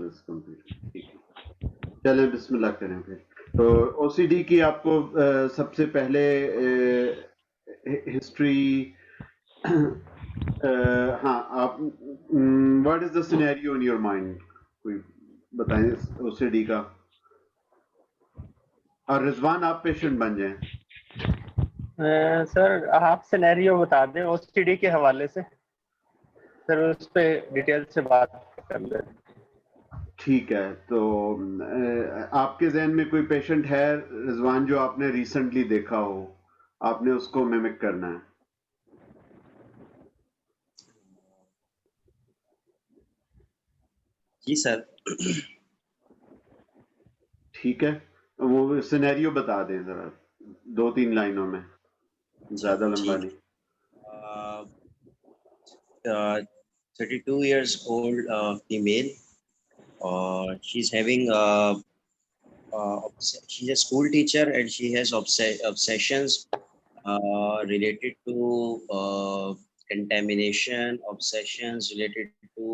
is complete. ٹھیک ہے، چلیں بسم اللہ کریں پھر. تو او سی ڈی کی آپ کو سب سے پہلے ہسٹری، ہاں آپ what is the scenario in your mind, کوئی بتائیں او سی ڈی کا. اور رضوان آپ پیشنٹ بن جائیں. سر آپ سینیریو بتا دیں او سی ڈی کے حوالے سے، سر اس پہ ڈیٹیل سے بات کر لیں. ٹھیک ہے، تو آپ کے ذہن میں کوئی پیشنٹ ہے رضوان جو آپ نے ریسنٹلی دیکھا ہو، آپ نے اس کو میمک کرنا ہے. جی سر. ٹھیک ہے، وہ سینیریو بتا دیں ذرا 2-3 لائنوں میں، زیادہ لمبا نہیں. 32 years old female, she's having she's a school teacher and she has obsessions related to contamination, obsessions related to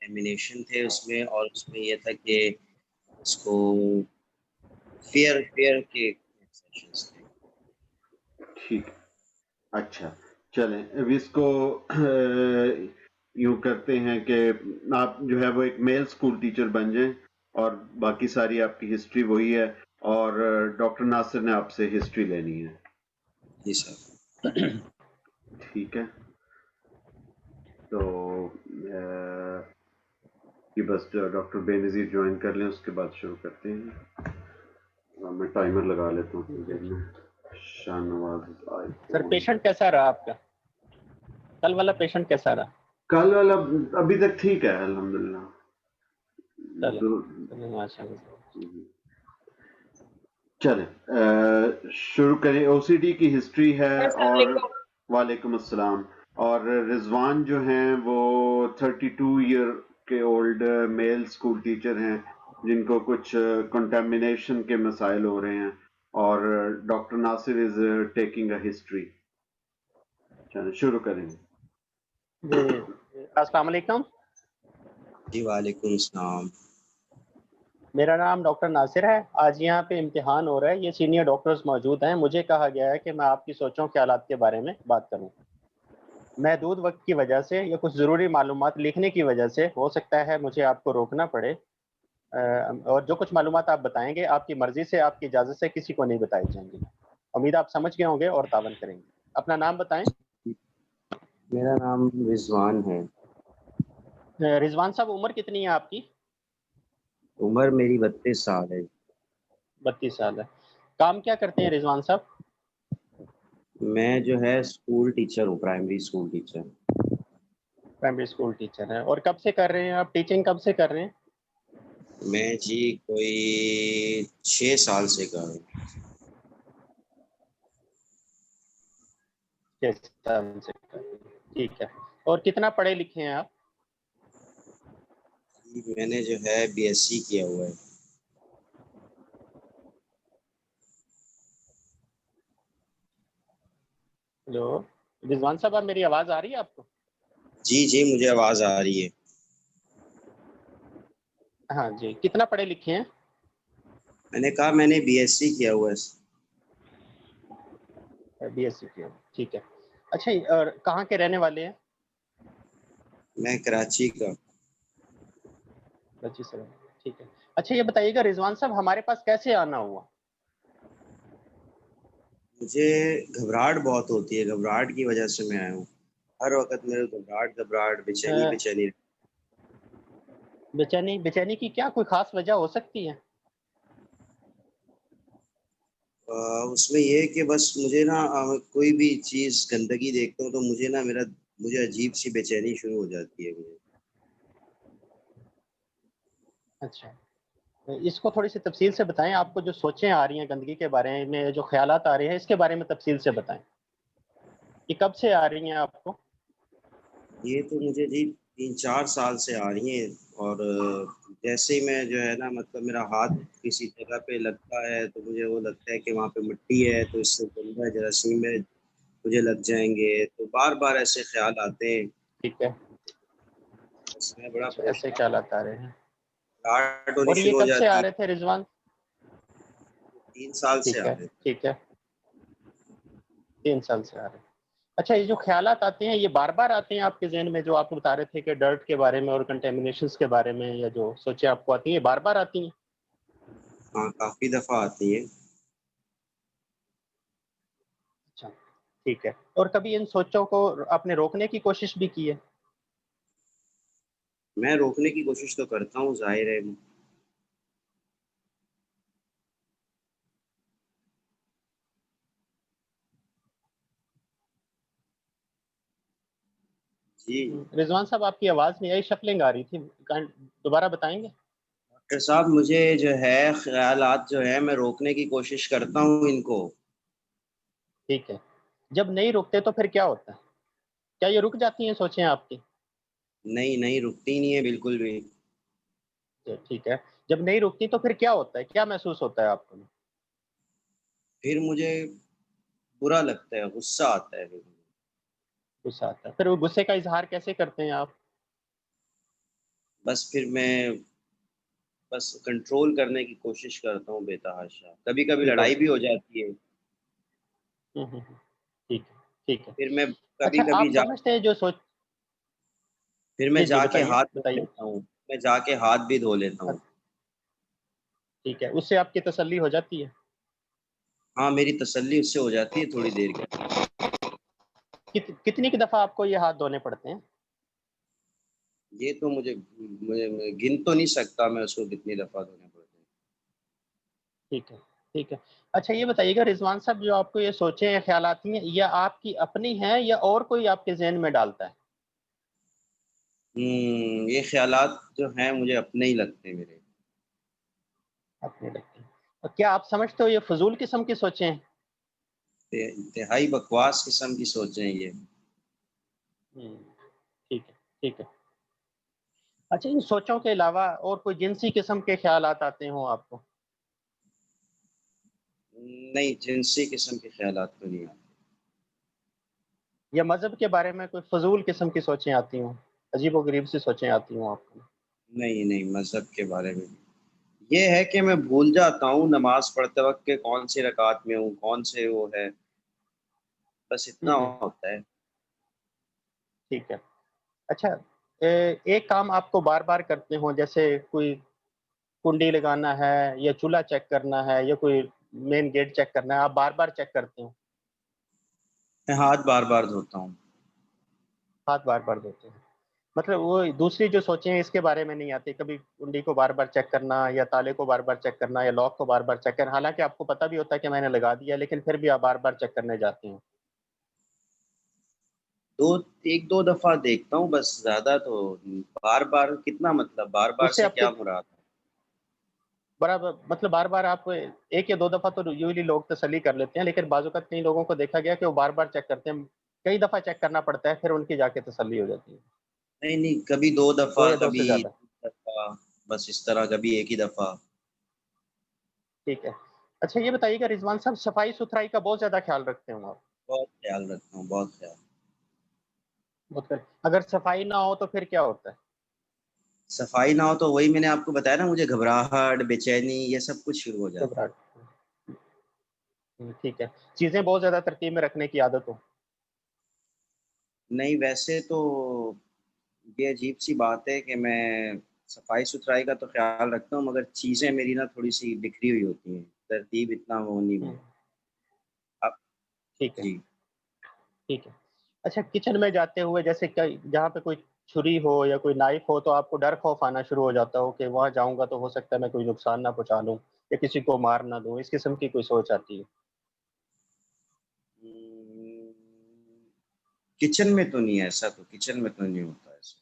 contamination تھے اس میں، اور اس میں یہ تھا کہ اس کو فیئر کے obsessions تھے. ٹھیک، اچھا چلیں اب اس کو یوں کرتے ہیں کہ آپ جو ہے وہ ایک میل اسکول ٹیچر بن جائیں، اور باقی ساری آپ کی ہسٹری وہی ہے، اور ڈاکٹر ناصر نے آپ سے ہسٹری لینی ہے. جی سر. ٹھیک ہے، تو یہ بس ڈاکٹر بے نظیر جوائن کر لیں، اس کے بعد شروع کرتے ہیں. میں ٹائمر لگا لیتا ہوں تھوڑی دیر میں. شاہ نواز سر پیشنٹ کیسا رہا آپ کا؟ کل والا پیشنٹ کیسا رہا؟ کل والا ابھی تک ٹھیک ہے الحمدللہ. چلیں شروع کریں. او سی ڈی کی ہسٹری ہے، اور وعلیکم السلام. اور رضوان جو ہیں وہ 32 ایئر کے اولڈ میل اسکول ٹیچر ہیں جن کو کچھ کنٹامینیشن کے مسائل ہو رہے ہیں، اور doctor Nasir is taking a history. چلیں شروع کریں. جی السلام علیکم. جی وعلیکم السلام. میرا نام ڈاکٹر ناصر ہے. آج یہاں پہ امتحان ہو رہا ہے، یہ سینئر ڈاکٹرز موجود ہیں. مجھے کہا گیا ہے کہ میں آپ کی سوچوں خیالات کے بارے میں بات کروں. محدود وقت کی وجہ سے یا کچھ ضروری معلومات لکھنے کی وجہ سے ہو سکتا ہے مجھے آپ کو روکنا پڑے، اور جو کچھ معلومات آپ بتائیں گے آپ کی مرضی سے، آپ کی اجازت سے کسی کو نہیں بتائی جائیں گی. امید آپ سمجھ گئے ہوں گے اور تعاون کریں گے. اپنا نام بتائیں. میرا نام رضوان ہے. رضوان صاحب عمر کتنی ہے آپ کی؟ عمر میری 32 سال ہے. 32 سال ہے. کام کیا کرتے ہیں رضوان صاحب؟ میں جو ہے اسکول ٹیچر ہوں، primary school teacher. Primary school teacher ہیں. اور کب سے کر رہے ہیں آپ ٹیچنگ، کب سے کر رہے ہیں؟ میں جی کوئی 6 سال سے کر رہا ہوں. 6 سال سے کر رہے ہیں. ٹھیک ہے. اور کتنا پڑھے لکھے ہیں آپ؟ میں نے جو ہے بی ایس سی کیا ہوا ہے. ہلو رضوان صاحب، آپ میری آواز آ رہی ہے آپ کو؟ جی جی مجھے آواز آ رہی ہے. ہاں جی. کتنا پڑھے لکھے ہیں؟ میں نے کہا میں نے بی ایس سی کیا ہوا ہے. بی ایس سی کیا. ٹھیک ہے. اچھا، اور کہاں کے رہنے والے ہیں؟ میں کراچی کا. کراچی سے. ٹھیک ہے. اچھا یہ بتائیے گا رضوان صاحب، ہمارے پاس کیسے آنا ہوا؟ مجھے گھبراہٹ بہت ہوتی ہے، گھبراہٹ کی وجہ سے میں آیا ہوں. ہر وقت میرے گھبراہٹ بے بےچینی کی کیا کوئی خاص وجہ ہو سکتی ہے؟ اس میں یہ کہ بس مجھے نا کوئی بھی چیز گندگی دیکھتا ہوں تو مجھے عجیب سی بے چینی شروع ہو جاتی ہے مجھے. اچھا، اس کو تھوڑی سی تفصیل سے بتائیں. آپ کو جو سوچیں آ رہی ہیں گندگی کے بارے میں، جو خیالات آ رہے ہیں، اس کے بارے میں تفصیل سے بتائیں. یہ کب سے آ رہی ہیں آپ کو؟ یہ تو مجھے جی 3-4 سال سے آ رہی ہیں. اور جیسے ہی میں جو ہے نا مطلب میرا ہاتھ کسی جگہ پہ لگتا ہے تو مجھے وہ لگتا ہے کہ وہاں پہ مٹی ہے تو اس سے گندا جراثیم ہے، مجھے لگ جائیں گے. تو بار بار ایسے خیال آتے ہیں. ٹھیک ہے. میں بڑا اچھا، ایسے پریشان، خیالات آ رہے ہیں. گھبراہٹ ہونی اور یہ شروع ہو کب سے آ جاتی رہے تھے رضوان؟ ہے، 3 سال سے ٹھیک آ ہے رہے تھے. ٹھیک ہے، 3 سال سے آ رہے ہیں. اچھا، یہ جو خیالات آتے ہیں یہ بار بار آتے ہیں آپ کے ذہن میں، جو آپ بتا رہے تھے کہ ڈرٹ کے بارے میں اور کنٹامینیشنز کے بارے میں، یا جو سوچیں آپ کو آتی ہیں، یہ بار بار آتی ہیں؟ ہاں کافی دفعہ آتی ہے. اچھا ٹھیک ہے. اور کبھی ان سوچوں کو آپ نے روکنے کی کوشش بھی کی ہے؟ میں روکنے کی کوشش تو کرتا ہوں، ظاہر ہے. جی رضوان صاحب، آپ کی آواز نہیں آئی، شفلنگ آ رہی تھی، دوبارہ بتائیں گے؟ ڈاکٹر صاحب، مجھے جو ہے خیالات جو ہے میں روکنے کی کوشش کرتا ہوں ان کو. ٹھیک ہے. جب نہیں رکتے تو پھر کیا ہوتا ہے؟ کیا یہ رک جاتی ہیں سوچیں آپ کی؟ نہیں نہیں، رکتی نہیں ہے بالکل بھی. ٹھیک ہے. جب نہیں رکتی تو پھر کیا ہوتا ہے، کیا محسوس ہوتا ہے آپ کو؟ پھر مجھے برا لگتا ہے، غصہ آتا ہے. پھر غصہ آتا ہے. پھر وہ غصے کا اظہار کیسے کرتے ہیں آپ؟ بس پھر میں بس کنٹرول کرنے کی کوشش کرتا ہوں بے تحاشا. کبھی کبھی کنٹرول لڑائی بھی کریں. ہو جاتی ہے. ٹھیک ہے ٹھیک ہے. پھر میں اچھا، کبھی کبھی آپ سمجھتے ہیں جو سوچ. پھر میں جی جی جا کے بتائیے ہاتھ دھو بتائیے. لیتا ہوں. میں جا کے ہاتھ بھی دھو لیتا ہوں. ٹھیک ہے، اس سے آپ کی تسلی ہو جاتی ہے؟ ہاں میری تسلی اس سے ہو جاتی ہے تھوڑی دیر کے. کتنی کی دفعہ آپ کو یہ ہاتھ دھونے پڑتے ہیں؟ یہ تو مجھے گن تو نہیں سکتا میں اس کو کتنی دفعہ دھونے پڑتے ہیں. ٹھیک ہے ٹھیک ہے. اچھا یہ بتائیے گا رضوان صاحب، جو آپ کو یہ سوچیں خیالات ہیں، یا آپ کی اپنی ہیں یا اور کوئی آپ کے ذہن میں ڈالتا ہے؟ یہ خیالات جو ہیں مجھے اپنے ہی لگتے ہیں میرے. اپنے لگتے ہیں. اور کیا آپ سمجھتے ہو یہ فضول قسم کی سوچیں ہیں؟ انتہائی بکواس قسم کی سوچیں یہ. ٹھیک ہے ٹھیک ہے. اچھا، ان سوچوں کے علاوہ اور کوئی جنسی قسم کے خیالات آتے ہوں آپ کو؟ نہیں، جنسی قسم کے خیالات تو نہیں آتے. یا مذہب کے بارے میں کوئی فضول قسم کی سوچیں آتی ہوں، عجیب و غریب سی سوچیں آتی ہوں آپ کو؟ نہیں نہیں، مذہب کے بارے میں یہ ہے کہ میں بھول جاتا ہوں نماز پڑھتے وقت کہ کون سی رکعت میں ہوں، کون سے وہ ہے. بس اتنا ہوتا ہے. ٹھیک ہے. اچھا، ایک کام آپ کو بار بار کرتے ہوں، جیسے کوئی کنڈی لگانا ہے یا چولہا چیک کرنا ہے یا کوئی مین گیٹ چیک کرنا ہے، آپ بار بار چیک کرتے ہوں؟ میں ہاتھ بار بار دھوتا ہوں. ہاتھ بار بار دھوتے ہیں. مطلب وہ دوسری جو سوچیں ہیں اس کے بارے میں نہیں آتی، کبھی کنڈی کو بار بار چیک کرنا یا تالے کو بار بار چیک کرنا یا لاک کو بار بار چیک کرنا، حالانکہ آپ کو پتہ بھی ہوتا ہے کہ میں نے لگا دیا، لیکن پھر بھی آپ بار بار چیک کرنے جاتے ہیں؟ ایک دو دفعہ دیکھتا ہوں بس، زیادہ تو بار بار کتنا، مطلب بار بار اس سے سے آپ کی کیا مراد ہے؟ برابر، مطلب بار بار آپ ایک یا دو دفعہ تو یوزلی لوگ تسلی کر لیتے ہیں، لیکن بعض اوقات کئی لوگوں کو دیکھا گیا کہ وہ بار بار چیک کرتے ہیں، کئی دفعہ چیک کرنا پڑتا ہے، پھر ان کی جا کے تسلی ہو جاتی ہے. نہیں نہیں، کبھی 2 دفعہ، 2 یا 2 سے کبھی زیادہ. 3 دفعہ، بس اس طرح، کبھی ایک ہی دفعہ. ٹھیک ہے. اچھا یہ بتائیے گا رضوان صاحب، صفائی ستھرائی کا بہت زیادہ خیال رکھتے ہوں آپ؟ بہت خیال رکھتا ہوں، بہت خیال. اگر صفائی نہ ہو تو پھر کیا ہوتا ہے؟ صفائی نہ ہو تو وہی میں نے آپ کو بتایا نا، مجھے گھبراہٹ، بے چینی، یہ سب کچھ شروع ہو جاتا ہے. گھبراہٹ. ٹھیک ہے. چیزیں بہت زیادہ ترتیب میں رکھنے کی عادت ہو؟ نہیں ویسے تو یہ عجیب سی بات ہے کہ میں صفائی ستھرائی کا تو خیال رکھتا ہوں، مگر چیزیں میری نا تھوڑی سی بکھری ہوئی ہوتی ہیں، ترتیب اتنا ہو نہیں ہوں، میں. اب ٹھیک ہے جی. ٹھیک ہے. اچھا، کچن میں جاتے ہوئے جیسے جہاں پہ کوئی چھری ہو یا کوئی نائف ہو تو آپ کو ڈر خوف آنا شروع ہو جاتا ہو کہ وہاں جاؤں گا تو ہو سکتا ہے میں کوئی نقصان نہ پہنچا لوں یا کسی کو مار نہ دوں، اس قسم کی کوئی سوچ آتی ہے؟ کچن میں تو نہیں، ایسا تو کچن میں تو نہیں ہوتا ایسا.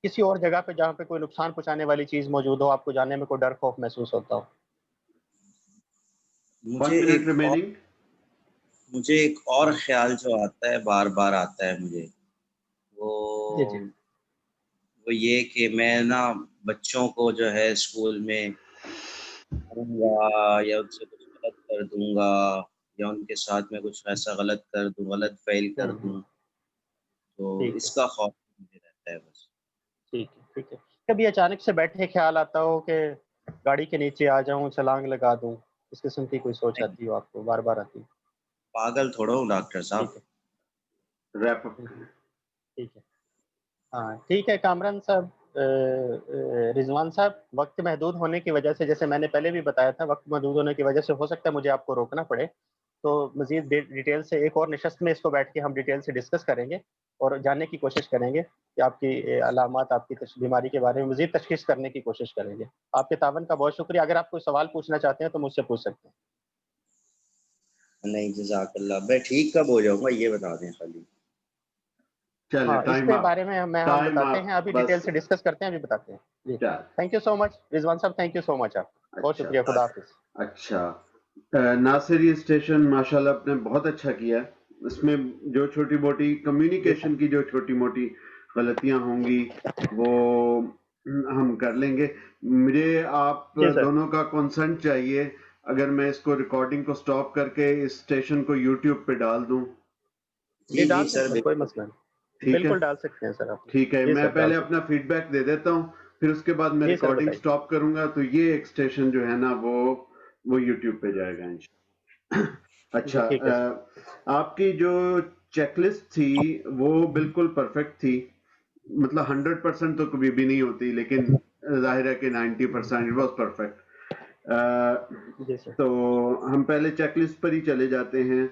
کسی اور جگہ پہ جہاں پہ کوئی نقصان پہنچانے والی چیز موجود ہو، آپ کو جانے میں کوئی ڈر خوف محسوس ہوتا ہو؟ مجھے ایک اور مجھے ایک اور خیال جو آتا ہے، بار بار آتا ہے مجھے، وہ جی جی. وہ یہ کہ میں نا بچوں کو جو ہے اسکول میں پڑھوں گا یا ان سے کچھ غلط کر دوں گا، یا ان کے ساتھ میں کچھ ایسا غلط کر دوں، غلط فعل کر دوں، تو ٹھیک ہے. اس کا خوف مجھے رہتا ہے بس. ٹھیک ہے. کبھی اچانک سے بیٹھے خیال آتا ہو کہ گاڑی کے نیچے آ جاؤں, چھلانگ لگا دوں, اس قسم کی کوئی سوچ آتی ہو آپ کو, بار بار آتی؟ پاگل تھوڑا ہوں ڈاکٹر صاحب. ٹھیک ہے. ریپ اپ ٹھیک ہے. ہاں ٹھیک ہے کامران صاحب. رضوان صاحب, وقت محدود ہونے کی وجہ سے, جیسے میں نے پہلے بھی بتایا تھا, وقت محدود ہونے کی وجہ سے ہو سکتا ہے مجھے آپ کو روکنا پڑے, تو مزید ڈیٹیل سے ایک اور نشست میں اس کو بیٹھ کے ہم ڈیٹیل سے ڈسکس کریں گے اور جاننے کی کوشش کریں گے کہ آپ کی علامات, آپ کی بیماری کے بارے میں مزید تشخیص کرنے کی کوشش کریں گے. آپ کے تعاون کا بہت شکریہ. اگر آپ کوئی سوال پوچھنا چاہتے ہیں تو مجھ سے پوچھ سکتے ہیں. نہیں جزاک اللہ. میں ٹھیک کب ہو جاؤں گا یہ بتا دیں خالی. چلے ہاں, اس ٹائم کے آپ بارے میں ہم ٹائم بتاتے آپ ہیں, ابھی ڈیٹیل بس سے ڈسکس کرتے ہیں, ابھی بتاتے ہیں. جی چل تھینک یو سو مچ رضوان صاحب, تھینک یو سو مچ. آپ بہت اچھا شکریہ, خدا حافظ. اچھا ناصر یہ اسٹیشن ماشاءاللہ آپ نے بہت اچھا کیا. اس میں جو چھوٹی موٹی جی کمیونیکیشن کی جو چھوٹی موٹی غلطیاں ہوں گی وہ ہم کر لیں گے. مجھے آپ جی سر. دونوں کا کنسنٹ چاہیے اگر میں اس کو ریکارڈنگ کو سٹاپ کر کے اس اسٹیشن کو یوٹیوب پہ ڈال دوں. جی جی ڈال دیں سر سر, کوئی مسئلہ نہیں, ٹھیک ہے بالکل ڈال سکتے ہیں سر آپ. ٹھیک ہے. جی میں سر ڈال پہلے سکتے اپنا فیڈ بیک دے دیتا ہوں, پھر اس کے بعد میں ہیں. جی سر ریکارڈنگ بتائیے. سٹاپ کروں گا تو یہ ایک اسٹیشن جو ہے نا وہ یوٹیوب پہ جائے گا انشاءاللہ. جی اچھا ٹھیک ہے سر. آپ کی جو چیک لسٹ تھی وہ بالکل پرفیکٹ تھی, مطلب 100% تو کبھی بھی نہیں ہوتی, لیکن ظاہر ہے کہ 90% اٹ واز پرفیکٹ. جی سر. تو ہم پہلے چیک لسٹ پر ہی چلے جاتے ہیں.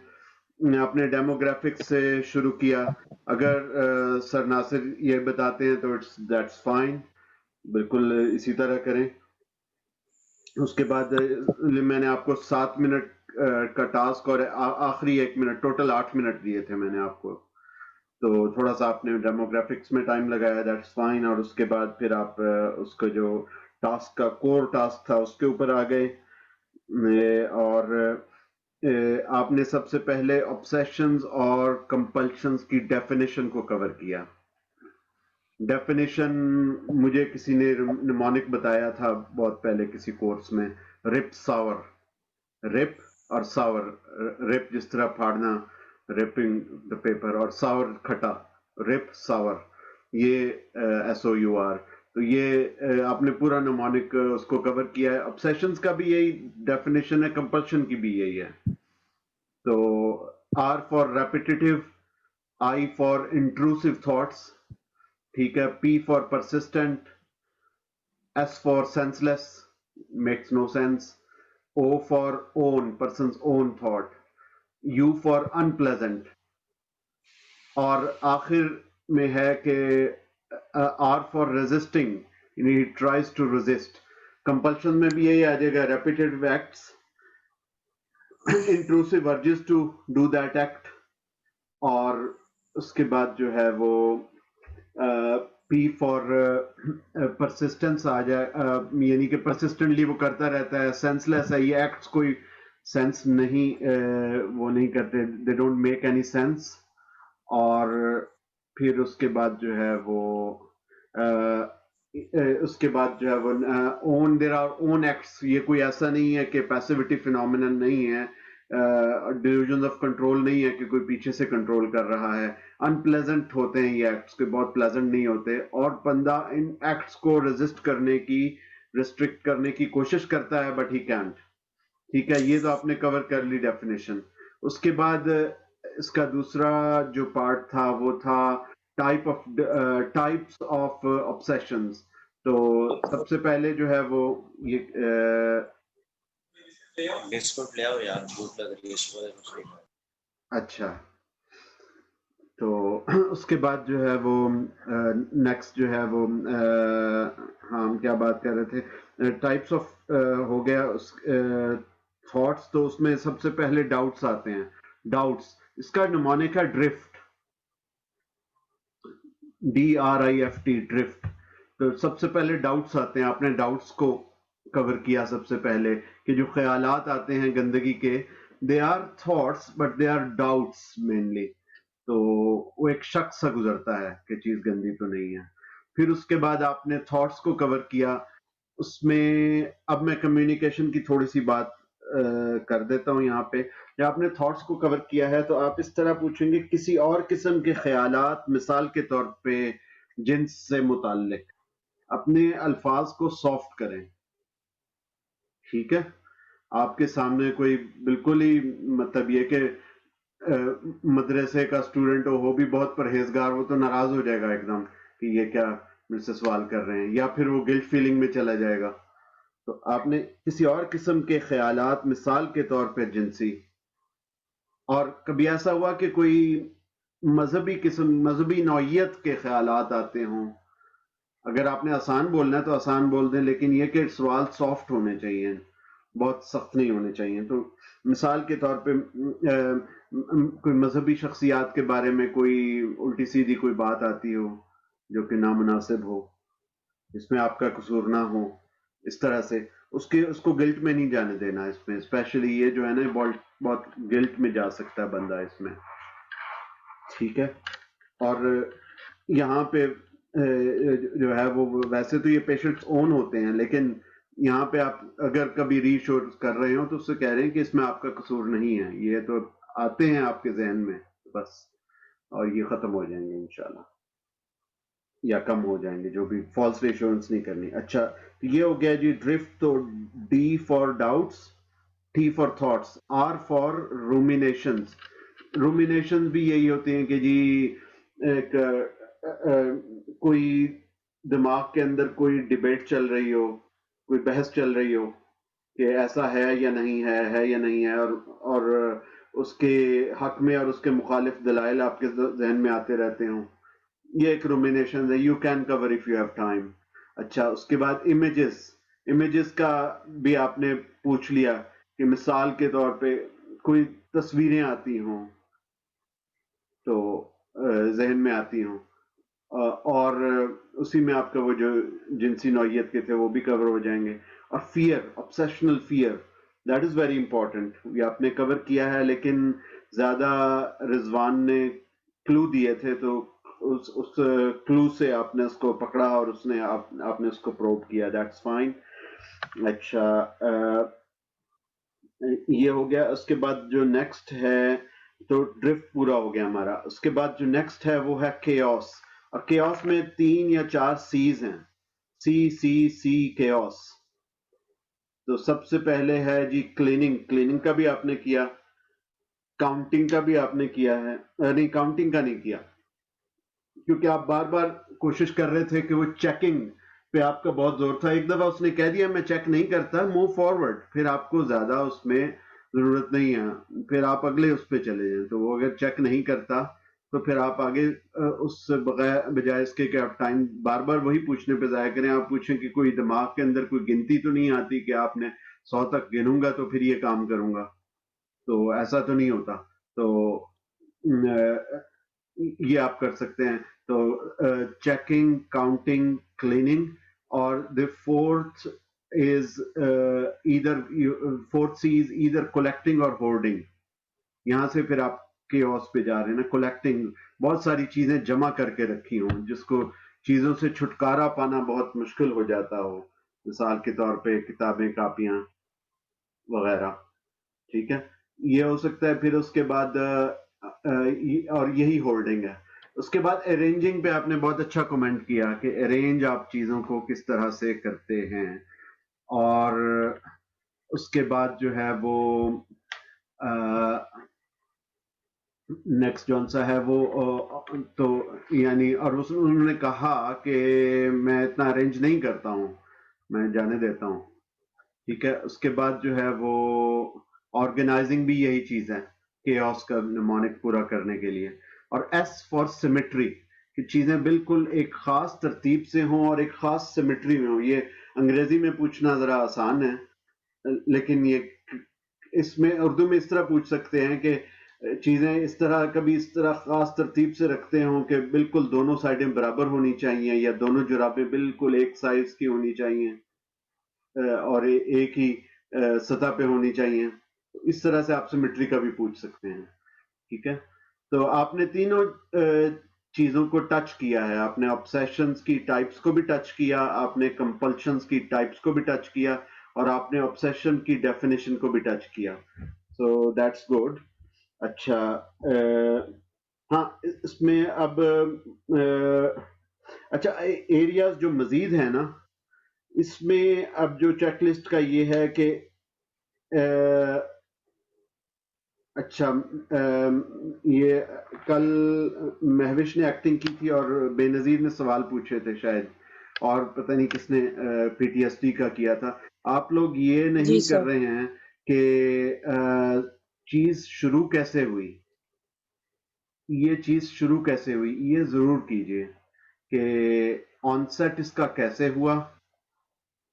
اپنے ڈیموگرافکس سے شروع کیا. اگر سر ناصر یہ بتاتے ہیں تو دیٹس فائن, بالکل اسی طرح کریں. اس کے بعد میں نے آپ کو 7 منٹ کا ٹاسک اور آخری 1 منٹ, ٹوٹل 8 منٹ دیے تھے میں نے آپ کو, تو تھوڑا سا آپ نے ڈیموگرافکس میں ٹائم لگایا, دیٹس فائن. اور اس کے بعد پھر آپ اس کا جو ٹاسک کا کور ٹاسک تھا اس کے اوپر آ گئے. اور آپ نے سب سے پہلے obsessions اور compulsions کی ڈیفینیشن کو کور کیا. ڈیفینیشن مجھے کسی نے نمونک بتایا تھا بہت پہلے کسی کورس میں, رپ ساور, رپ اور ساور, رپ جس طرح پھاڑنا, ریپنگ دا پیپر, اور ساور کھٹا, رپ ساور, یہ SOUR. تو یہ آپ نے پورا نمونک اس کو کور کیا ہے. obsessions کا بھی یہی ڈیفینیشن ہے, compulsion کی بھی یہی ہے. تو R for repetitive, I for intrusive thoughts, ٹھیک ہے, P for persistent, S for senseless, makes no sense, O for own, person's own thought, U for unpleasant, اور آخر میں ہے کہ R for resisting, he tries to resist. compulsion میں بھی یہی آ جائے گا, repetitive acts, intrusive urges to do that act, اور اس کے بعد جو ہے وہ پی فار پرسسٹنس آ جائے, یعنی کہ پرسسٹنٹلی وہ کرتا رہتا ہے. سینس لیس ہے, یہ ایکٹس کوئی سینس نہیں, وہ نہیں کرتے, they don't make any sense. اور پھر اس کے بعد جو ہے وہ اس کے بعد جو ہے وہ اون, دیر آر اون ایکٹس, یہ کوئی ایسا نہیں ہے کہ پیسیوٹی فینومینن نہیں ہے, ڈیلوژن آف کنٹرول نہیں ہے کہ کوئی پیچھے سے کنٹرول کر رہا ہے. انپلیزنٹ ہوتے ہیں یہ ایکٹس, کے بہت پلیزنٹ نہیں ہوتے, اور بندہ ان ایکٹس کو ریزسٹ کرنے کی, ریسٹرکٹ کرنے کی کوشش کرتا ہے, بٹ ہی کینٹ. ٹھیک ہے, یہ تو آپ نے کور کر لی ڈیفینیشن. اس کے بعد اس کا دوسرا جو پارٹ تھا وہ تھا ٹائپس آف obsessions. تو سب سے پہلے جو ہے وہ یہ بسکٹ لے آؤ یار, بھوک لگ رہی ہے. اچھا, تو اس کے بعد جو ہے وہ نیکسٹ جو ہے وہ ہم کیا بات کر رہے تھے, ٹائپس آف ہو گیا تھاٹس. تو اس میں سب سے پہلے ڈاؤٹس آتے ہیں. ڈاؤٹس, اس کا نمونک ہے ڈرفٹ, DRIFT, ڈرفٹ. تو سب سے پہلے ڈاؤٹس آتے ہیں, آپ نے ڈاؤٹس کو کور کیا سب سے پہلے, کہ جو خیالات آتے ہیں گندگی کے, they are thoughts but they are doubts mainly. تو وہ ایک شک سا گزرتا ہے کہ چیز گندی تو نہیں ہے. پھر اس کے بعد آپ نے تھاٹس کو کور کیا. اس میں اب میں کمیونیکیشن کی تھوڑی سی بات کر دیتا ہوں یہاں پہ. جب آپ نے تھاٹس کو کور کیا ہے تو آپ اس طرح پوچھیں گے کسی اور قسم کے خیالات, مثال کے طور پہ جنس سے متعلق اپنے الفاظ کو سافٹ کریں. ٹھیک ہے, آپ کے سامنے کوئی بالکل ہی مطلب یہ کہ مدرسے کا اسٹوڈنٹ ہو, وہ بھی بہت پرہیزگار ہو, تو ناراض ہو جائے گا ایک دم کہ یہ کیا مجھ سے سوال کر رہے ہیں, یا پھر وہ گلٹ فیلنگ میں چلا جائے گا. تو آپ نے کسی اور قسم کے خیالات, مثال کے طور پہ جنسی, اور کبھی ایسا ہوا کہ کوئی مذہبی نوعیت کے خیالات آتے ہوں, اگر آپ نے آسان بولنا ہے تو آسان بول دیں, لیکن یہ کہ سوال سافٹ ہونے چاہیے, بہت سخت نہیں ہونے چاہیے. تو مثال کے طور پہ کوئی مذہبی شخصیات کے بارے میں کوئی الٹی سیدھی کوئی بات آتی ہو جو کہ نامناسب ہو, جس میں آپ کا قصور نہ ہو, اس طرح سے اس کو گلٹ میں نہیں جانے دینا. اس میں اسپیشلی یہ جو ہے نا, بہت گلٹ میں جا سکتا ہے بندہ اس میں. ٹھیک ہے, اور یہاں پہ جو ہے وہ ویسے تو یہ پیشنٹس اون ہوتے ہیں, لیکن یہاں پہ آپ اگر کبھی ری شور کر رہے ہو تو اس سے کہہ رہے ہیں کہ اس میں آپ کا قصور نہیں ہے, یہ تو آتے ہیں آپ کے ذہن میں بس, اور یہ ختم ہو جائیں گے انشاءاللہ, یا کم ہو جائیں گے, جو بھی فالس ریشورنس نہیں کرنی. اچھا, یہ ہو گیا جی ڈرفٹ. تو D for doubts, T for thoughts, R for ruminations. Ruminations بھی یہی ہوتے ہیں کہ جی ایک کوئی دماغ کے اندر کوئی ڈیبیٹ چل رہی ہو, کوئی بحث چل رہی ہو کہ ایسا ہے یا نہیں ہے یا نہیں ہے, اور اس کے حق میں اور اس کے مخالف دلائل آپ کے ذہن میں آتے رہتے ہوں. یہ ایک رومینیشن ہے. You can cover if you have time. اچھا, اس کے بعد امیجز کا بھی آپ نے پوچھ لیا کہ مثال کے طور پہ کوئی تصویریں آتی ہوں تو ذہن میں آتی ہوں, اور اسی میں آپ کا وہ جو جنسی نوعیت کے تھے وہ بھی کور ہو جائیں گے. اور fear, obsessional fear, that is very important. یہ آپ نے کور کیا ہے, لیکن زیادہ رضوان نے کلو دیے تھے, تو اس کلو سے آپ نے اس کو پکڑا اور آپ نے اس کو پروب کیا, دیٹس فائن. اچھا, یہ ہو گیا. اس کے بعد جو نیکسٹ ہے, تو ڈرفٹ پورا ہو گیا ہمارا. اس کے بعد جو نیکسٹ ہے وہ ہے کیوس, اور کیوس میں 3 یا 4 سیز ہیں, سی کیوس. تو سب سے پہلے ہے جی کلیننگ کا بھی آپ نے کیا, کاؤنٹنگ کا بھی آپ نے کیا ہے, نہیں کاؤنٹنگ کا نہیں کیا, کیونکہ آپ بار بار کوشش کر رہے تھے کہ وہ چیکنگ پہ آپ کا بہت زور تھا. ایک دفعہ اس نے کہہ دیا میں چیک نہیں کرتا, موو فارورڈ, پھر آپ کو زیادہ اس میں ضرورت نہیں ہے, پھر آپ اگلے اس پہ چلے جائیں. تو وہ اگر چیک نہیں کرتا تو پھر آپ آگے اس بجائے اس کے کہ آپ ٹائم بار بار وہی پوچھنے پہ ضائع کریں, آپ پوچھیں کہ کوئی دماغ کے اندر کوئی گنتی تو نہیں آتی کہ آپ نے 100 تک گنوں گا تو پھر یہ کام کروں گا, تو ایسا تو نہیں ہوتا. تو یہ آپ کر سکتے ہیں. تو چیکنگ, کاؤنٹنگ, کلیننگ, اور the fourth is fourth C is either collecting or hoarding. یہاں سے پھر آپ کیوس پہ جا رہے ہیں نا. کلیکٹنگ, بہت ساری چیزیں جمع کر کے رکھی ہوں جس کو چیزوں سے چھٹکارا پانا بہت مشکل ہو جاتا ہو, مثال کے طور پہ کتابیں, کاپیاں وغیرہ. ٹھیک ہے, یہ ہو سکتا ہے. پھر اس کے بعد اور یہی ہولڈنگ ہے. اس کے بعد ارینجنگ پہ آپ نے بہت اچھا کمنٹ کیا کہ ارینج آپ چیزوں کو کس طرح سے کرتے ہیں. اور اس کے بعد جو ہے وہ نیکسٹ جون سا ہے وہ, تو یعنی, اور انہوں نے کہا کہ میں اتنا ارینج نہیں کرتا ہوں, میں جانے دیتا ہوں. ٹھیک ہے, اس کے بعد جو ہے وہ آرگنائزنگ بھی یہی چیز ہے, کیوس کا نمونک پورا کرنے کے لیے. اور ایس فار سیمیٹری, کہ چیزیں بالکل ایک خاص ترتیب سے ہوں اور ایک خاص سیمیٹری میں ہوں. یہ انگریزی میں پوچھنا ذرا آسان ہے, لیکن یہ اس میں اردو میں اس طرح پوچھ سکتے ہیں کہ چیزیں اس طرح, کبھی اس طرح خاص ترتیب سے رکھتے ہوں کہ بالکل دونوں سائڈیں برابر ہونی چاہیے, یا دونوں جرابیں بالکل ایک سائز کی ہونی چاہیے اور ایک ہی سطح پہ ہونی چاہیے. اس طرح سے آپ سیمیٹری کا بھی پوچھ سکتے ہیں. ٹھیک ہے, تو آپ نے تینوں چیزوں کو ٹچ کیا ہے. آپ نے obsessions کی ٹائپس کو بھی ٹچ کیا, آپ نے compulsions کی ٹائپس کو بھی ٹچ کیا, اور آپ نے obsession کی ڈیفینیشن کو بھی ٹچ کیا. So that's good. اچھا, ہاں, اس میں اب اچھا ایریاز جو مزید ہیں نا اس میں اب جو چیک لسٹ کا یہ ہے کہ اچھا یہ کل مہوش نے ایکٹنگ کی تھی اور بے نظیر نے سوال پوچھے تھے شاید اور پتہ نہیں کس نے پی ٹی ایس ٹی کا کیا تھا. آپ لوگ یہ جی نہیں کر سر رہے ہیں کہ چیز شروع کیسے ہوئی، یہ چیز شروع کیسے ہوئی یہ ضرور کیجئے کہ آن سیٹ اس کا کیسے ہوا.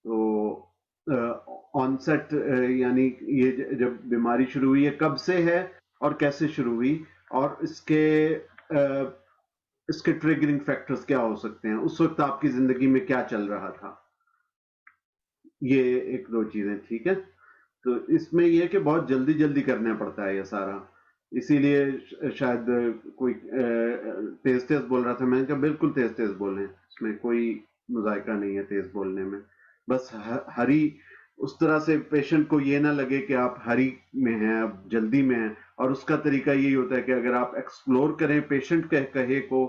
تو آن سیٹ یعنی یہ جب بیماری شروع ہوئی ہے کب سے ہے اور کیسے شروع ہوئی اور اس کے ٹریگرنگ فیکٹرز کیا ہو سکتے ہیں، اس وقت آپ کی زندگی میں کیا چل رہا تھا. یہ ایک دو چیزیں ٹھیک ہے. تو اس میں یہ کہ بہت جلدی جلدی کرنا پڑتا ہے یہ سارا، اسی لیے شاید کوئی تیز تیز بول رہا تھا. میں نے کہا بالکل تیز تیز بولیں، اس میں کوئی مذائقہ نہیں ہے تیز بولنے میں. بس ہری اس طرح سے پیشنٹ کو یہ نہ لگے کہ آپ ہری میں ہیں، اب جلدی میں ہیں. اور اس کا طریقہ یہی ہوتا ہے کہ اگر آپ ایکسپلور کریں پیشنٹ کے کہے کو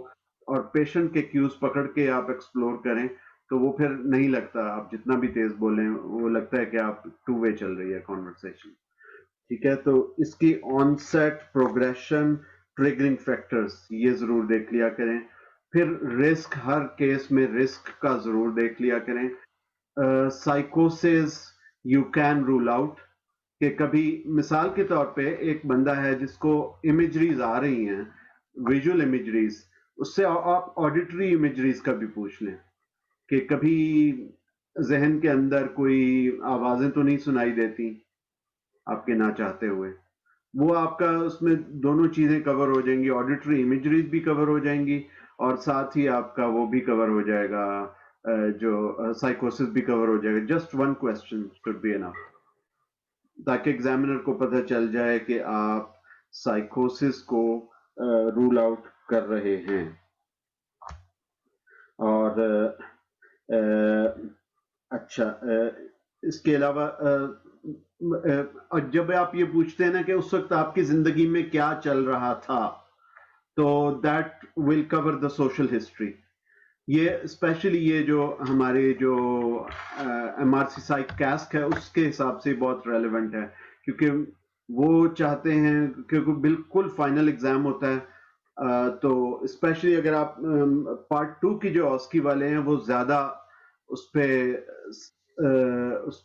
اور پیشنٹ کے کیوز پکڑ کے آپ ایکسپلور کریں تو وہ پھر نہیں لگتا آپ جتنا بھی تیز بولیں، وہ لگتا ہے کہ آپ ٹو وے چل رہی ہے کانورسیشن. ٹھیک ہے، تو اس کی onset progression triggering factors یہ ضرور دیکھ لیا کریں. پھر رسک، ہر کیس میں رسک کا ضرور دیکھ لیا کریں. سائیکوسز یو کین رول آؤٹ کہ کبھی مثال کے طور پہ ایک بندہ ہے جس کو امیجریز آ رہی ہیں، ویژول امیجریز، اس سے آپ آڈیٹری امیجریز کا بھی پوچھ لیں کہ کبھی ذہن کے اندر کوئی آوازیں تو نہیں سنائی دیتی آپ کے نہ چاہتے ہوئے. وہ آپ کا اس میں دونوں چیزیں کور ہو جائیں گی، آڈیٹری امیجریز بھی کور ہو جائیں گی اور ساتھ ہی آپ کا وہ بھی کور ہو جائے گا، جو سائیکوسس بھی کور ہو جائے گا. Just one question should be enough تاکہ ایگزامینر کو پتہ چل جائے کہ آپ سائیکوسس کو رول آؤٹ کر رہے ہیں. اور اچھا اس کے علاوہ جب آپ یہ پوچھتے ہیں نا کہ اس وقت آپ کی زندگی میں کیا چل رہا تھا تو that will cover the social history. یہ اسپیشلی یہ جو ہمارے جو ایم آر سی سائیک کیسک ہے اس کے حساب سے بہت ریلیونٹ ہے کیونکہ وہ چاہتے ہیں کیونکہ بالکل فائنل ایگزام ہوتا ہے. تو اسپیشلی اگر آپ پارٹ 2 کی جو آسکی والے ہیں وہ زیادہ اس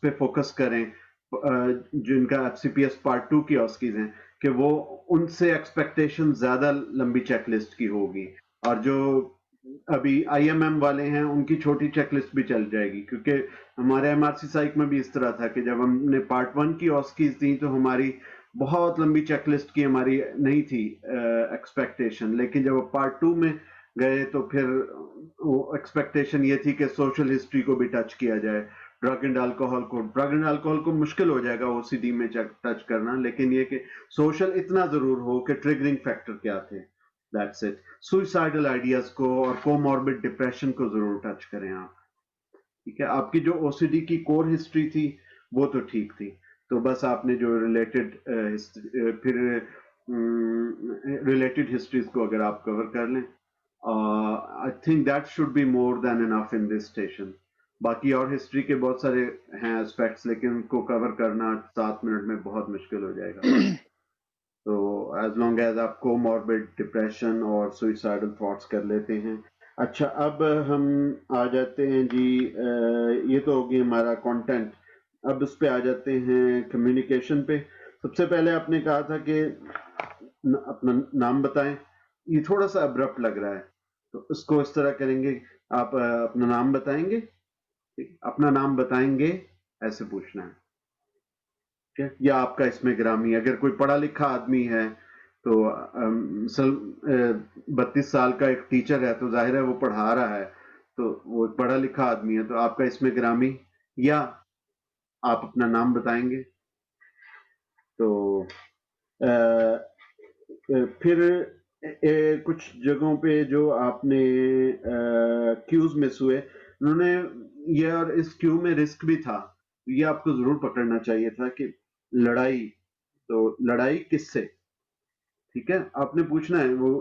پہ فوکس کریں، جن کا F C P S part 2 کی آسکیز ہیں کہ وہ ان سے ایکسپیکٹیشن زیادہ لمبی چیک لسٹ کی ہوگی. اور جو ابھی آئی ایم ایم والے ہیں ان کی چھوٹی چیک لسٹ بھی چل جائے گی کیونکہ ہمارے ایم آر سی سائیک میں بھی اس طرح تھا کہ جب ہم نے پارٹ 1 کی آسکیز دی تو ہماری بہت لمبی چیک لسٹ کی ہماری نہیں تھی ایکسپیکٹیشن، لیکن جب پارٹ 2 میں گئے تو پھر ایکسپیکٹیشن یہ تھی کہ سوشل ہسٹری کو بھی ٹچ کیا جائے. ڈرگ اینڈ الکوہل کو مشکل ہو جائے گا او سی ڈی میں ٹچ کرنا، لیکن یہ کہ سوشل اتنا ضرور ہو کہ ٹریگرنگ فیکٹر کیا تھے. That's it. سوئسائڈل آئیڈیاز کو اور کوموربڈ ڈپریشن کو ضرور ٹچ کریں آپ. ٹھیک ہے، آپ کی جو او سی ڈی کی کور ہسٹری تھی وہ تو ٹھیک تھی، تو بس آپ نے جو ریلیٹڈ پھر ریلیٹڈ ہسٹریز کو اگر آپ کور کر لیں I think that should be more than enough in this station. باقی اور ہسٹری کے بہت سارے ہیں اسپیکٹس لیکن ان کو کور کرنا 7 منٹ میں بہت مشکل ہو جائے گا. تو ایز لانگ ایز آپ کو موربڈ ڈپریشن اور سوئسائڈل تھاٹس کر لیتے ہیں. اچھا اب ہم آ جاتے ہیں جی، یہ تو ہوگی ہمارا کانٹینٹ. اب اس پہ آ جاتے ہیں کمیونیکیشن پہ. سب سے پہلے آپ نے کہا تھا کہ اپنا نام بتائیں. یہ تھوڑا سا ابرپٹ لگ رہا ہے تو اس کو اس طرح کریں گے، آپ اپنا نام بتائیں گے، اپنا نام بتائیں گے ایسے پوچھنا ہے. یا آپ کا اس میں گرامی، اگر کوئی پڑھا لکھا آدمی ہے تو 32 سال کا ایک ٹیچر ہے تو ظاہر ہے وہ پڑھا رہا ہے تو وہ پڑھا لکھا آدمی ہے، تو آپ کا اس میں گرامی یا آپ اپنا نام بتائیں گے. تو پھر کچھ جگہوں پہ جو آپ نے کیوز مس ہوئے، انہوں نے یہ، اور اس کیو میں رسک بھی تھا، یہ آپ کو ضرور پکڑنا چاہیے تھا کہ لڑائی، تو لڑائی کس سے. ٹھیک ہے، آپ نے پوچھنا ہے وہ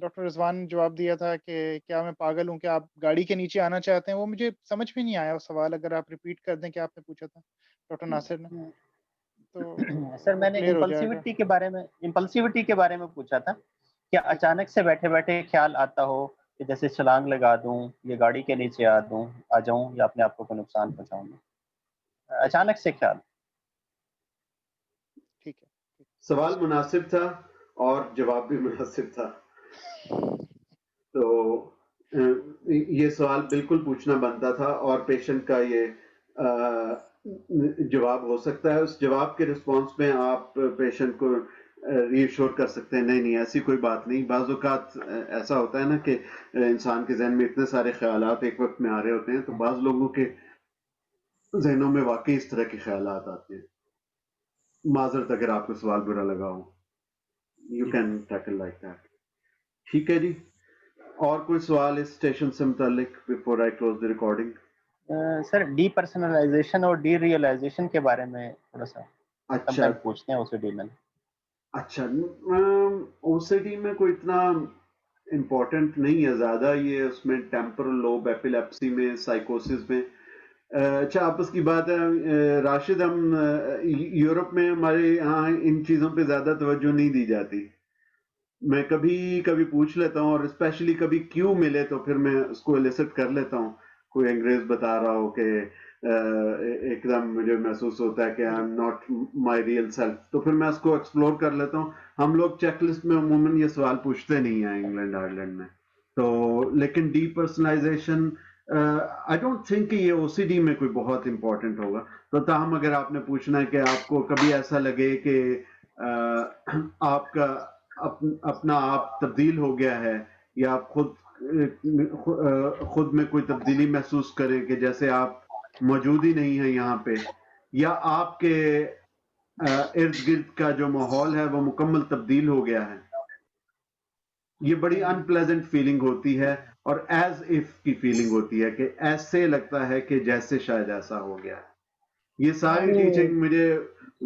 ڈاکٹر رضوان نے جواب دیا تھا کہ کیا میں پاگل ہوں کہ آپ گاڑی کے نیچے آنا چاہتے ہیں، وہ مجھے سمجھ میں نہیں آیا وہ سوال، اگر آپ ریپیٹ کر دیں کہ آپ نے پوچھا تھا ڈاکٹر ناصر نے تو سر وہ میں نے کلیئر ہو جائے گا۔ امپلسیوٹی کے بارے میں پوچھا تھا کہ ٹھیک ہے، اچانک سے بیٹھے بیٹھے خیال آتا ہو کہ جیسے چھلانگ لگا دوں یا گاڑی کے نیچے آ جاؤں یا اپنے آپ کو کوئی نقصان پہنچاؤں گا، اچانک سے خیال۔ ٹھیک ہے۔ سوال مناسب تھا اور جواب بھی مناسب تھا، تو یہ سوال بالکل پوچھنا بنتا تھا اور پیشنٹ کا یہ جواب ہو سکتا ہے، اس جواب کے رسپانس میں آپ پیشنٹ کو ری ایشور کر سکتے ہیں نہیں ایسی کوئی بات نہیں۔ بعض اوقات ایسا ہوتا ہے نا کہ انسان کے ذہن میں اتنے سارے خیالات ایک وقت میں آ رہے ہوتے ہیں، تو بعض لوگوں کے ذہنوں میں واقعی اس طرح کے خیالات آتے ہیں۔ معذرت اگر آپ کو سوال برا لگا ہو، you can tackle like that. ٹھیک ہے جی، اور کوئی سوال اس اسٹیشن سے متعلق before I close the recording? Sir depersonalisation اور ڈی ریئلائزیشن کے بارے میں تھوڑا سا اچھا پوچھتے ہیں اسے ڈی میں۔ اچھا، او سی ڈی میں کوئی اتنا امپورٹنٹ نہیں ہے زیادہ، یہ اس میں ٹیمپرل لوب ایپیلیپسی میں سائیکوسس میں اچھا آپس کی بات ہے راشد، ہم یورپ میں ہمارے یہاں ان چیزوں پہ زیادہ توجہ نہیں دی جاتی۔ میں کبھی پوچھ لیتا ہوں، اور اسپیشلی کبھی کیوں ملے تو پھر میں اس کو ایلیسٹ کر لیتا ہوں، کوئی انگریز بتا رہا ہو کہ ایک دم مجھے محسوس ہوتا ہے کہ I am not my real self, تو پھر میں اس کو ایکسپلور کر لیتا ہوں۔ ہم لوگ چیک لسٹ میں عموماً یہ سوال پوچھتے نہیں ہیں انگلینڈ آئرلینڈ میں، تو لیکن D personalisation I don't think کہ یہ او سی ڈی میں کوئی بہت امپورٹنٹ ہوگا۔ تو تاہم اگر آپ نے پوچھنا ہے کہ آپ کو کبھی ایسا لگے کہ آپ کا اپنا آپ تبدیل ہو گیا ہے، یا آپ خود میں کوئی تبدیلی محسوس کریں کہ جیسے آپ موجود ہی نہیں ہیں یہاں پہ، یا آپ کے ارد گرد کا جو ماحول ہے وہ مکمل تبدیل ہو گیا ہے، یہ بڑی ان پلیزنٹ فیلنگ ہوتی ہے، اور ایز اف کی فیلنگ ہوتی ہے کہ ایسے لگتا ہے کہ جیسے شاید ایسا ہو گیا ہے۔ یہ ساری ٹیچنگ مجھے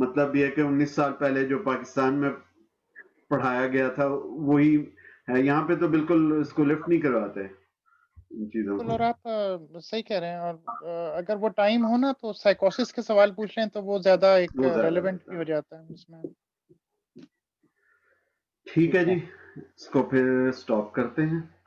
مطلب یہ کہ 19 سال پہلے جو پاکستان میں پڑھایا گیا تھا وہی ہے، یہاں پہ تو بالکل اس کو لفٹ نہیں کرواتے ان چیزوں کو۔ اور آپ صحیح کہہ رہے ہیں، اور اگر وہ ٹائم ہو نا تو سائیکوسس کے سوال پوچھ لیں تو وہ زیادہ ایک وہ زیادہ ریلیونٹ بہتر بھی ہے۔ ہو جاتا ہے اس میں۔ ٹھیک ہے جی، اس کو پھر سٹاپ کرتے ہیں۔